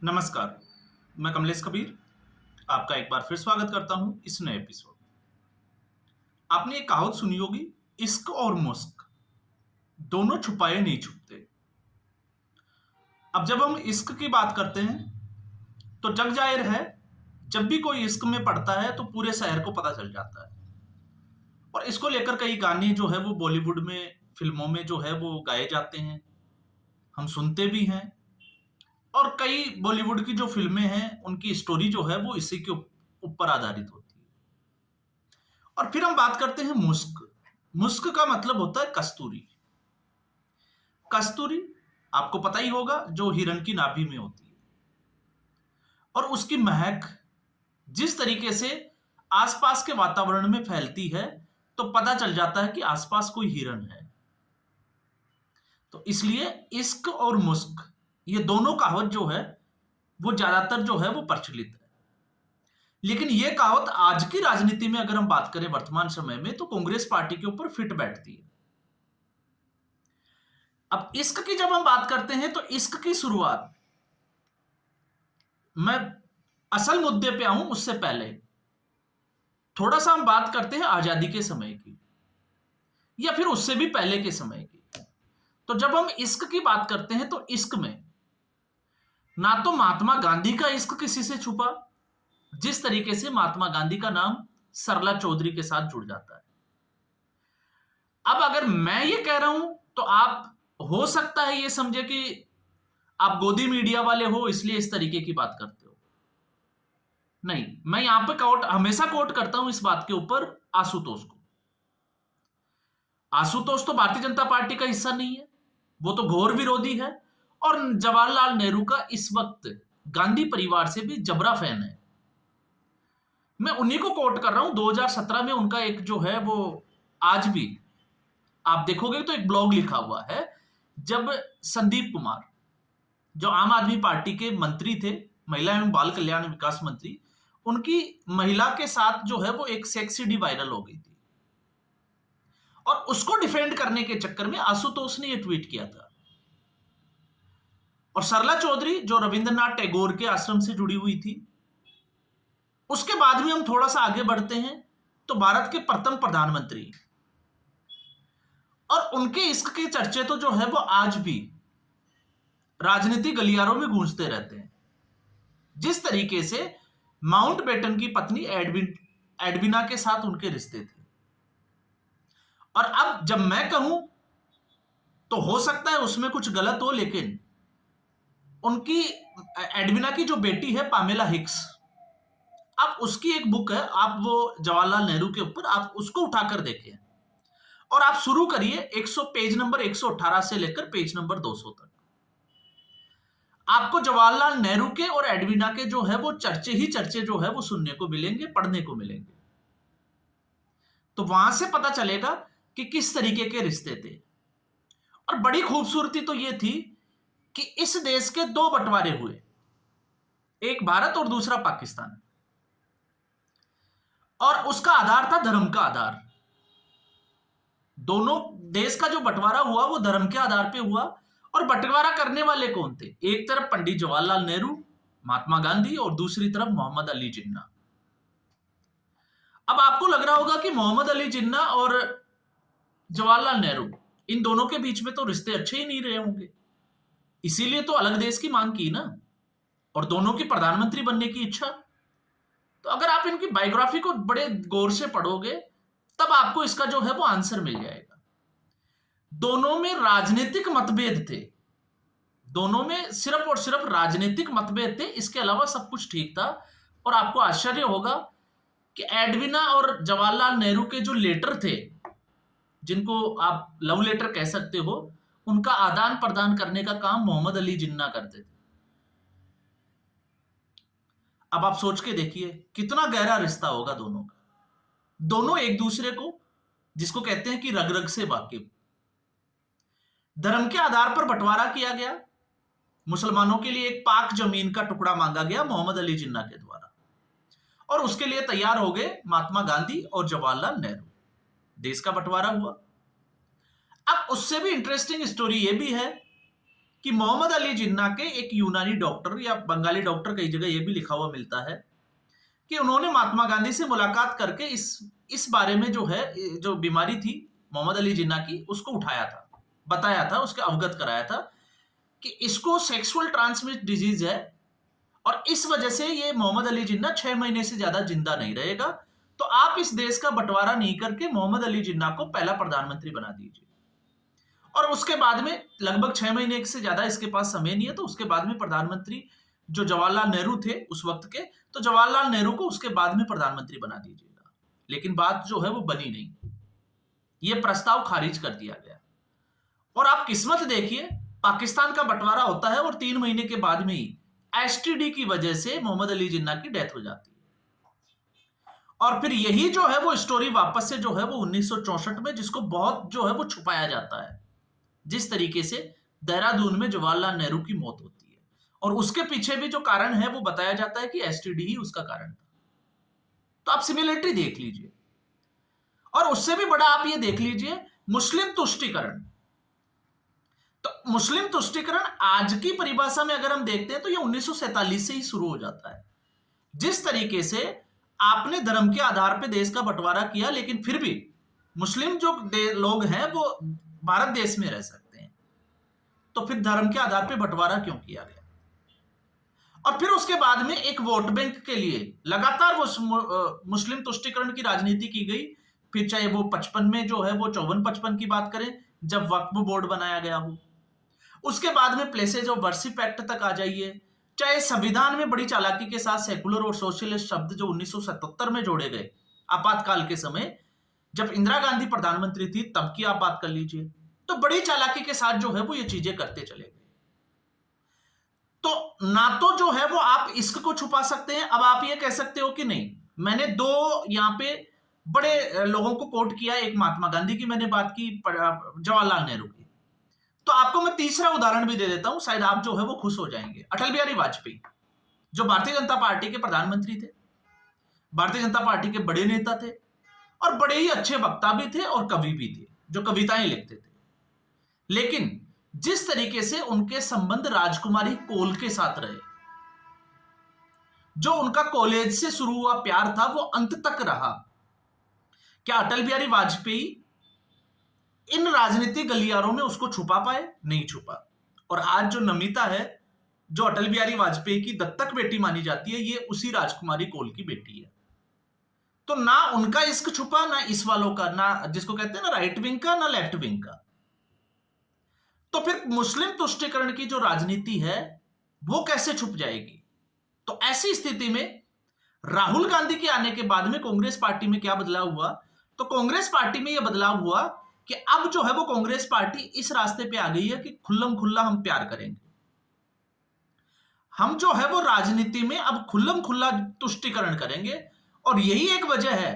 नमस्कार, मैं कमलेश कबीर आपका एक बार फिर स्वागत करता हूं इस नए एपिसोड में। आपने एक कहावत सुनी होगी, इश्क और मुश्क दोनों छुपाए नहीं छुपते। अब जब हम इश्क की बात करते हैं तो जग जाहिर है, जब भी कोई इश्क में पड़ता है तो पूरे शहर को पता चल जाता है। और इसको लेकर कई गाने जो है वो बॉलीवुड में, फिल्मों में जो है वो गाए जाते हैं, हम सुनते भी हैं। और कई बॉलीवुड की जो फिल्में हैं उनकी स्टोरी जो है वो इसी के ऊपर आधारित होती है। और फिर हम बात करते हैं मुस्क। मुस्क का मतलब होता है कस्तूरी। कस्तूरी आपको पता ही होगा, जो हिरण की नाभि में होती है। और उसकी महक जिस तरीके से आसपास के वातावरण में फैलती है तो पता चल जाता है कि आसपास कोई हिरण है। तो इसलिए इश्क और मुस्क, ये दोनों कहावत जो है वो ज्यादातर जो है वो प्रचलित है। लेकिन ये कहावत आज की राजनीति में अगर हम बात करें वर्तमान समय में, तो कांग्रेस पार्टी के ऊपर फिट बैठती है। अब इश्क की जब हम बात करते हैं तो इश्क की शुरुआत, मैं असल मुद्दे पे आऊं उससे पहले थोड़ा सा हम बात करते हैं आजादी के समय की, या फिर उससे भी पहले के समय की। तो जब हम इश्क की बात करते हैं तो इश्क में ना तो महात्मा गांधी का इश्क किसी से छुपा, जिस तरीके से महात्मा गांधी का नाम सरला चौधरी के साथ जुड़ जाता है। अब अगर मैं ये कह रहा हूं तो आप हो सकता है ये समझे कि आप गोदी मीडिया वाले हो इसलिए इस तरीके की बात करते हो। नहीं, मैं यहां पे हमेशा कोट करता हूं इस बात के ऊपर आशुतोष को। आशुतोष तो भारतीय जनता पार्टी का हिस्सा नहीं है, वो तो घोर विरोधी है। और जवाहरलाल नेहरू का इस वक्त गांधी परिवार से भी जबरा फैन है। मैं उन्हीं को कोट कर रहा हूं। 2017 में उनका एक जो है वो, आज भी आप देखोगे तो एक ब्लॉग लिखा हुआ है, जब संदीप कुमार जो आम आदमी पार्टी के मंत्री थे, महिला एवं बाल कल्याण विकास मंत्री, उनकी महिला के साथ जो है वो एक सेक्स सीडी वायरल हो गई थी। और उसको डिफेंड करने के चक्कर में आशुतोष ने यह ट्वीट किया था। और सरला चौधरी जो रविंद्रनाथ टैगोर के आश्रम से जुड़ी हुई थी। उसके बाद भी हम थोड़ा सा आगे बढ़ते हैं तो भारत के प्रथम प्रधानमंत्री, और उनके इश्क के चर्चे तो जो है वो आज भी राजनीतिक गलियारों में गूंजते रहते हैं। जिस तरीके से माउंटबेटन की पत्नी एडविना के साथ उनके रिश्ते थे। और अब जब मैं कहूं तो हो सकता है उसमें कुछ गलत हो, लेकिन उनकी एडविना की जो बेटी है पामेला हिक्स, आप उसकी एक बुक है, आप वो जवाहरलाल नेहरू के ऊपर आप उसको उठाकर देखें और आप शुरू करिए 100 पेज नंबर 118 से लेकर पेज नंबर 200 तक। आपको जवाहरलाल नेहरू के और एडविना के जो है वो चर्चे ही चर्चे जो है वो सुनने को मिलेंगे, पढ़ने को मिलेंगे। तो वहां से पता चलेगा कि किस तरीके के रिश्ते थे। और बड़ी खूबसूरती तो ये थी कि इस देश के दो बंटवारे हुए, एक भारत और दूसरा पाकिस्तान। और उसका आधार था धर्म का आधार। दोनों देश का जो बंटवारा हुआ वो धर्म के आधार पे हुआ। और बंटवारा करने वाले कौन थे? एक तरफ पंडित जवाहरलाल नेहरू, महात्मा गांधी, और दूसरी तरफ मोहम्मद अली जिन्ना। अब आपको लग रहा होगा कि मोहम्मद अली जिन्ना और जवाहरलाल नेहरू, इन दोनों के बीच में तो रिश्ते अच्छे ही नहीं रहे होंगे, इसीलिए तो अलग देश की मांग की ना, और दोनों की प्रधानमंत्री बनने की इच्छा। तो अगर आप इनकी बायोग्राफी को बड़े गौर से पढ़ोगे तब आपको इसका जो है वो आंसर मिल जाएगा। दोनों में राजनीतिक मतभेद थे, दोनों में सिर्फ और सिर्फ राजनीतिक मतभेद थे, इसके अलावा सब कुछ ठीक था। और आपको आश्चर्य होगा कि एडविना और जवाहरलाल नेहरू के जो लेटर थे, जिनको आप लव लेटर कह सकते हो, उनका आदान प्रदान करने का काम मोहम्मद अली जिन्ना करते थे। अब आप सोच के देखिए कितना गहरा रिश्ता होगा दोनों का। दोनों एक दूसरे को, जिसको कहते हैं कि रग रग से वाकिफ। धर्म के आधार पर बंटवारा किया गया, मुसलमानों के लिए एक पाक जमीन का टुकड़ा मांगा गया मोहम्मद अली जिन्ना के द्वारा, और उसके लिए तैयार हो गए महात्मा गांधी और जवाहरलाल नेहरू। देश का बंटवारा हुआ। अब उससे भी इंटरेस्टिंग स्टोरी यह भी है कि मोहम्मद अली जिन्ना के एक यूनानी डॉक्टर या बंगाली डॉक्टर, कई जगह यह भी लिखा हुआ मिलता है कि उन्होंने महात्मा गांधी से मुलाकात करके इस बारे में जो है, जो बीमारी थी मोहम्मद अली जिन्ना की, उसको उठाया था, बताया था, उसके अवगत कराया था कि इसको सेक्सुअल ट्रांसमिट डिजीज है और इस वजह से ये मोहम्मद अली जिन्ना 6 महीने से ज्यादा जिंदा नहीं रहेगा, तो आप इस देश का बंटवारा नहीं करके मोहम्मद अली जिन्ना को पहला प्रधानमंत्री बना दीजिए। और उसके बाद में लगभग 6 महीने से ज्यादा इसके पास समय नहीं है, तो उसके बाद में प्रधानमंत्री जो जवाहरलाल नेहरू थे उस वक्त के, तो जवाहरलाल नेहरू को उसके बाद में प्रधानमंत्री बना दीजिएगा। लेकिन बात जो है वो बनी नहीं, ये प्रस्ताव खारिज कर दिया गया। और आप किस्मत देखिए, पाकिस्तान का बंटवारा होता है और 3 महीने के बाद में ही एसटीडी की वजह से मोहम्मद अली जिन्ना की डेथ हो जाती है। और फिर यही जो है वो स्टोरी वापस से जो है वो 1964 में, जिसको बहुत जो है वो छुपाया जाता है, जिस तरीके से देहरादून में जवाहरलाल नेहरू की मौत होती है और उसके पीछे भी जो कारण है वो बताया जाता है कि एसटीडी ही उसका कारण था। तो आप सिमिलरिटी देख लीजिए। और उससे भी बड़ा आप ये देख लीजिए मुस्लिम तुष्टीकरण। तो मुस्लिम तुष्टीकरण आज की परिभाषा में अगर हम देखते हैं तो ये 1947 से ही शुरू हो जाता है। जिस तरीके से आपने धर्म के आधार पर देश का बंटवारा किया, लेकिन फिर भी मुस्लिम जो लोग हैं वो भारत देश में रह सकते हैं, तो फिर धर्म के आधार पर बंटवारा क्यों किया गया? और फिर उसके बाद में एक वोट बैंक के लिए लगातार वो मुस्लिम तुष्टीकरण की राजनीति की गई। फिर चाहे वो 55 में जो है वो 54-55 की बात करें, जब वक्फ बोर्ड बनाया गया हो, उसके बाद में प्लेसेज ऑफ वर्शिप एक्ट तक आ जाइए, चाहे संविधान में बड़ी चालाकी के साथ सेकुलर और सोशलिस्ट शब्द जो 1977 में जोड़े गए आपातकाल के समय, जब इंदिरा गांधी प्रधानमंत्री थी तब की आप बात कर लीजिए, तो बड़ी चालाकी के साथ जो है वो ये चीजें करते चले गए। तो ना तो जो है वो आप इश्क को छुपा सकते हैं, अब आप ये कह सकते हो कि नहीं, मैंने दो यहां पे बड़े लोगों को कोट किया, एक महात्मा गांधी की मैंने बात की, जवाहरलाल नेहरू की, तो आपको मैं तीसरा उदाहरण भी दे देता हूं, शायद आप जो है वो खुश हो जाएंगे। अटल बिहारी वाजपेयी, जो भारतीय जनता पार्टी के प्रधानमंत्री थे, भारतीय जनता पार्टी के बड़े नेता थे और बड़े ही अच्छे वक्ता भी थे और कवि भी थे, जो कविताएं लिखते थे। लेकिन जिस तरीके से उनके संबंध राजकुमारी कोल के साथ रहे, जो उनका कॉलेज से शुरू हुआ प्यार था वो अंत तक रहा, क्या अटल बिहारी वाजपेयी इन राजनीतिक गलियारों में उसको छुपा पाए? नहीं छुपा। और आज जो नमिता है, जो अटल बिहारी वाजपेयी की दत्तक बेटी मानी जाती है, ये उसी राजकुमारी कोल की बेटी है। तो ना उनका इश्क छुपा, ना इस वालों का, ना जिसको कहते हैं ना राइट विंग का, ना लेफ्ट विंग का। तो फिर मुस्लिम तुष्टीकरण की जो राजनीति है वो कैसे छुप जाएगी? तो ऐसी स्थिति में राहुल गांधी के आने के बाद में कांग्रेस पार्टी में क्या बदलाव हुआ? तो कांग्रेस पार्टी में यह बदलाव हुआ कि अब जो है वो कांग्रेस पार्टी इस रास्ते पे आ गई है कि खुल्लम खुल्ला हम प्यार करेंगे, हम जो है वो राजनीति में अब खुल्लम खुल्ला तुष्टीकरण करेंगे। और यही एक वजह है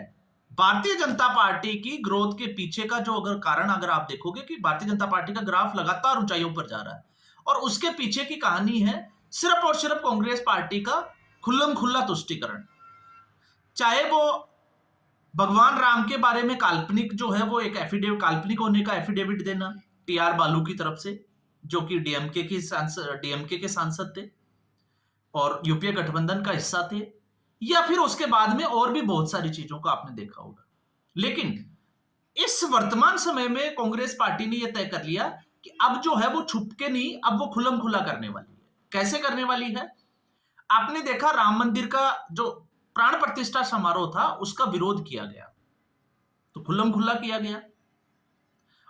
भारतीय जनता पार्टी की ग्रोथ के पीछे का, जो अगर कारण अगर आप देखोगे कि भारतीय जनता पार्टी का ग्राफ लगातार ऊंचाइयों पर जा रहा है, और उसके पीछे की कहानी है सिर्फ और सिर्फ कांग्रेस पार्टी का खुल्लम खुल्ला तुष्टीकरण। चाहे वो भगवान राम के बारे में काल्पनिक जो है वो एक एफिडेविट, काल्पनिक होने का एफिडेविट देना टीआर बालू की तरफ से, जो कि डीएमके के सांसद थे और यूपीए गठबंधन का हिस्सा थे, या फिर उसके बाद में और भी बहुत सारी चीजों को आपने देखा होगा। लेकिन इस वर्तमान समय में कांग्रेस पार्टी ने यह तय कर लिया कि अब जो है वो छुप के नहीं, अब वो खुल्लम खुल्ला करने वाली है। कैसे करने वाली है? आपने देखा राम मंदिर का जो प्राण प्रतिष्ठा समारोह था उसका विरोध किया गया, तो खुल्लम खुल्ला किया गया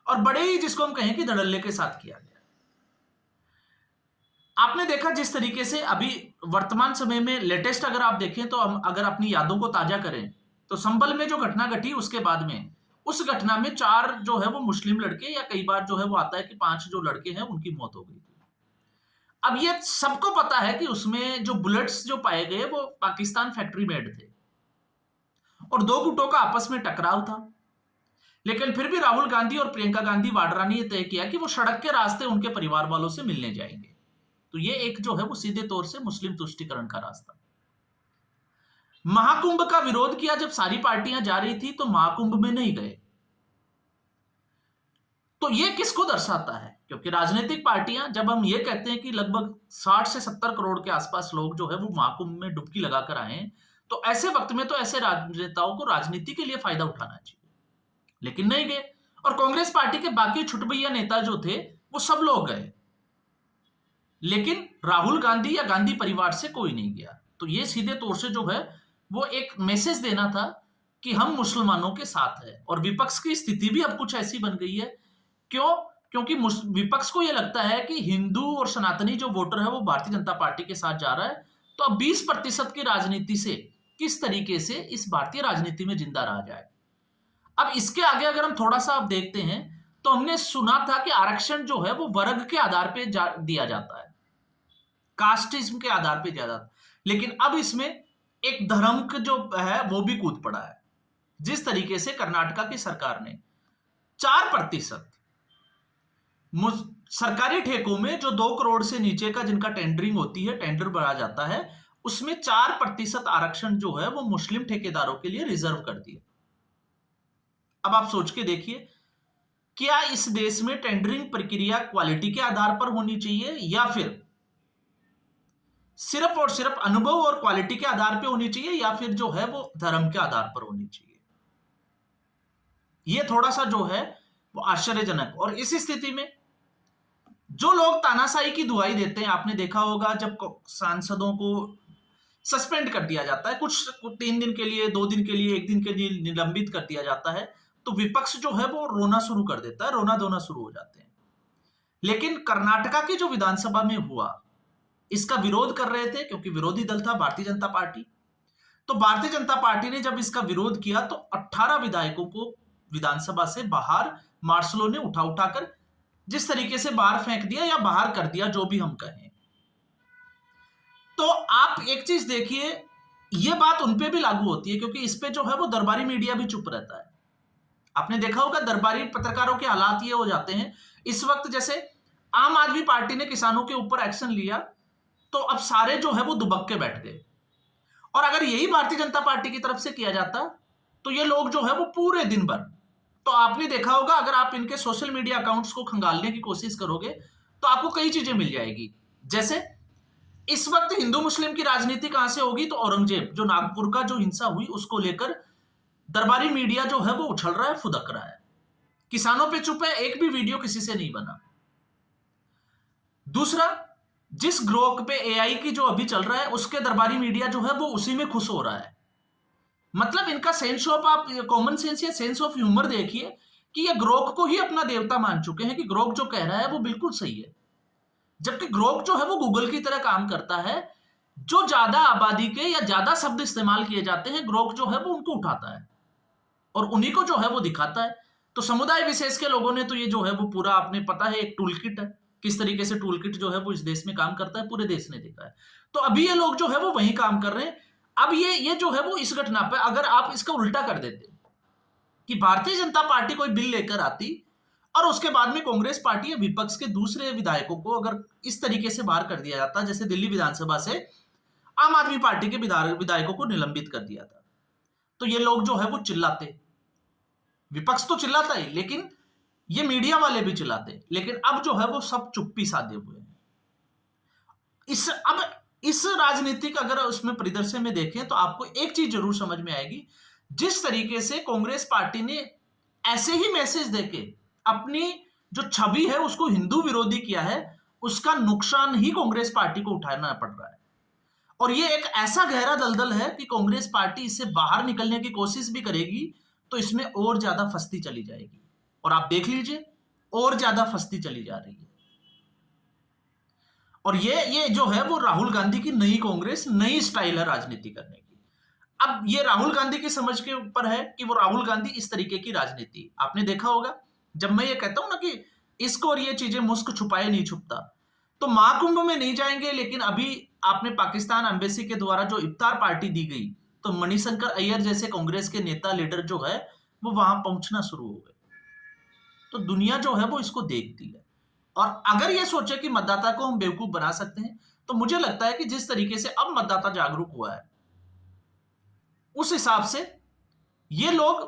और बड़े ही, जिसको हम कहें कि धड़ल्ले के साथ किया गया। आपने देखा जिस तरीके से अभी वर्तमान समय में लेटेस्ट अगर आप देखें, तो हम अगर अपनी यादों को ताजा करें तो संभल में जो घटना घटी उसके बाद में, उस घटना में 4 जो है वो मुस्लिम लड़के, या कई बार जो है वो आता है कि 5 जो लड़के हैं उनकी मौत हो गई थी। अब ये सबको पता है कि उसमें जो बुलेट्स जो पाए गए वो पाकिस्तान फैक्ट्री मेड थे और 2 गुटों का आपस में टकराव था। लेकिन फिर भी राहुल गांधी और प्रियंका गांधी वाड्रा ने यह तय किया कि वो सड़क के रास्ते उनके परिवार वालों से मिलने जाएंगे। तो ये एक जो है वो सीधे तौर से मुस्लिम तुष्टीकरण का रास्ता। महाकुंभ का विरोध किया, जब सारी पार्टियां जा रही थी तो महाकुंभ में नहीं गए। तो ये किसको दर्शाता है? क्योंकि राजनीतिक पार्टियां, जब हम ये कहते हैं कि लगभग 60 से 70 करोड़ के आसपास लोग जो है वो महाकुंभ में डुबकी लगाकर आए हैं, तो ऐसे वक्त में तो ऐसे राजनेताओं को राजनीति के लिए फायदा उठाना चाहिए, लेकिन नहीं गए। और कांग्रेस पार्टी के बाकी छुटभैया नेता जो थे वो सब लोग गए, लेकिन राहुल गांधी या गांधी परिवार से कोई नहीं गया। तो ये सीधे तौर से जो है वो एक मैसेज देना था कि हम मुसलमानों के साथ हैं। और विपक्ष की स्थिति भी अब कुछ ऐसी बन गई है। क्यों? क्योंकि विपक्ष को यह लगता है कि हिंदू और सनातनी जो वोटर है वो भारतीय जनता पार्टी के साथ जा रहा है, तो अब 20% की राजनीति से किस तरीके से इस भारतीय राजनीति में जिंदा रहा जाए। अब इसके आगे अगर हम थोड़ा सा अब देखते हैं, तो हमने सुना था कि आरक्षण जो है वो वर्ग के आधार पे दिया जाता है, कास्टिज्म के आधार पे दिया जाता है, लेकिन अब इसमें एक धर्म का जो है वो भी कूद पड़ा है। जिस तरीके से कर्नाटका की सरकार ने 4% सरकारी ठेकों में जो 2 करोड़ से नीचे का जिनका टेंडरिंग होती है, टेंडर भरा जाता है, उसमें 4% आरक्षण जो है वो मुस्लिम ठेकेदारों के लिए रिजर्व कर दिया। अब आप सोच के देखिए, क्या इस देश में टेंडरिंग प्रक्रिया क्वालिटी के आधार पर होनी चाहिए या फिर सिर्फ और सिर्फ अनुभव और क्वालिटी के आधार पर होनी चाहिए, या फिर जो है वो धर्म के आधार पर होनी चाहिए? ये थोड़ा सा जो है वो आश्चर्यजनक। और इस स्थिति में जो लोग तानाशाही की दुहाई देते हैं, आपने देखा होगा जब सांसदों को सस्पेंड कर दिया जाता है, कुछ 3 दिन के लिए, 2 दिन के लिए, 1 दिन के लिए निलंबित कर दिया जाता है, तो विपक्ष जो है वो रोना शुरू कर देता है, रोना धोना शुरू हो जाते हैं। लेकिन कर्नाटका की जो विधानसभा में हुआ, इसका विरोध कर रहे थे क्योंकि विरोधी दल था भारतीय जनता पार्टी। तो भारतीय जनता पार्टी ने जब इसका विरोध किया तो 18 विधायकों को विधानसभा से बाहर मार्शलों ने उठा उठाकर जिस तरीके से बाहर फेंक दिया या बाहर कर दिया, जो भी हम कहें। तो आप एक चीज देखिए, यह बात उन पे भी लागू होती है क्योंकि इस पे जो है वो दरबारी मीडिया भी चुप रहता है। आपने देखा होगा दरबारी पत्रकारों के हालात ये हो जाते हैं इस वक्त, जैसे आम आदमी पार्टी ने किसानों के ऊपर एक्शन लिया तो अब सारे जो है वो दुबक के बैठ गए। और अगर यही भारतीय जनता पार्टी की तरफ से किया जाता तो ये लोग जो है वो पूरे दिन भर, तो आपने देखा होगा अगर आप इनके सोशल मीडिया अकाउंट्स को खंगालने की कोशिश करोगे तो आपको कई चीजें मिल जाएगी। जैसे इस वक्त हिंदू मुस्लिम की राजनीति कहां से होगी, तो औरंगजेब जो नागपुर का जो हिंसा हुई उसको लेकर दरबारी मीडिया जो है वो उछल रहा है, फुदक रहा है। किसानों पे चुप है, एक भी वीडियो किसी से नहीं बना। दूसरा, जिस ग्रोक पे एआई की जो अभी चल रहा है उसके दरबारी मीडिया जो है वो उसी में खुश हो रहा है। मतलब इनका सेंस ऑफ, आप कॉमन सेंस या सेंस ऑफ ह्यूमर देखिए कि ये ग्रोक को ही अपना देवता मान चुके हैं कि ग्रोक जो कह रहा है वो बिल्कुल सही है, जबकि ग्रोक जो है वो गूगल की तरह काम करता है। जो ज्यादा आबादी के या ज्यादा शब्द इस्तेमाल किए जाते हैं, ग्रोक जो है वो उनको उठाता है और उन्हीं को जो है वो दिखाता है। तो समुदाय विशेष के लोगों ने तो ये जो है वो पूरा, आपने पता है एक टूल किट है, किस तरीके से टूल किट जो है वो इस देश में काम करता है, पूरे देश ने देखा है। तो अभी ये लोग जो है वो वही काम कर रहे हैं। अब ये जो है वो इस घटना पर अगर आप इसका उल्टा कर देते कि भारतीय जनता पार्टी कोई बिल लेकर आती और उसके बाद में कांग्रेस पार्टी या विपक्ष के दूसरे विधायकों को अगर इस तरीके से बाहर कर दिया जाता, जैसे दिल्ली विधानसभा से आम आदमी पार्टी के विधायकों को निलंबित कर दिया था, तो ये लोग जो है वो चिल्लाते। विपक्ष तो चिल्लाता ही, लेकिन ये मीडिया वाले भी चिल्लाते। लेकिन अब जो है वो सब चुप्पी साधे हुए हैं। अब इस राजनीतिक अगर उसमें परिदृश्य में देखें तो आपको एक चीज जरूर समझ में आएगी, जिस तरीके से कांग्रेस पार्टी ने ऐसे ही मैसेज देके अपनी जो छवि है उसको हिंदू विरोधी किया है, उसका नुकसान ही कांग्रेस पार्टी को उठाना पड़ रहा है। और ये एक ऐसा गहरा दलदल है कि कांग्रेस पार्टी इससे बाहर निकलने की कोशिश भी करेगी तो इसमें और ज्यादा फंसती चली जाएगी। और आप देख लीजिए और ज्यादा फंसती चली जा रही है। और ये जो है वो राहुल गांधी की नई कांग्रेस, नई स्टाइल है राजनीति करने की। अब ये राहुल गांधी की समझ के ऊपर है कि वो राहुल गांधी इस तरीके की राजनीति, आपने देखा होगा जब मैं ये कहता हूं ना कि इसको और ये चीजें मुस्क छुपाए नहीं छुपता, तो महाकुंभ में नहीं जाएंगे, लेकिन अभी आपने पाकिस्तान एम्बेसी के द्वारा जो इफ्तार पार्टी दी गई तो मणिशंकर अय्यर जैसे कांग्रेस के नेता लीडर जो है वो वहां पहुंचना शुरू हो गए। तो दुनिया जो है वो इसको देखती है। और अगर ये सोचे कि मतदाता को हम बेवकूफ बना सकते हैं, तो मुझे लगता है कि जिस तरीके से अब मतदाता जागरूक हुआ है उस हिसाब से ये लोग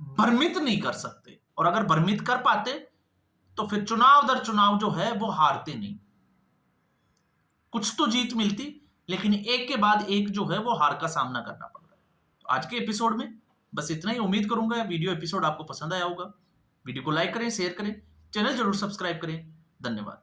भ्रमित नहीं कर सकते। और अगर भ्रमित कर पाते तो फिर चुनाव दर चुनाव जो है वो हारते नहीं। कुछ तो जीत मिलती, लेकिन एक के बाद एक जो है वो हार का सामना करना पड़ रहा है। तो आज के एपिसोड में बस इतना ही। उम्मीद करूंगा वीडियो एपिसोड आपको पसंद आया होगा। वीडियो को लाइक करें, शेयर करें, चैनल जरूर सब्सक्राइब करें। धन्यवाद।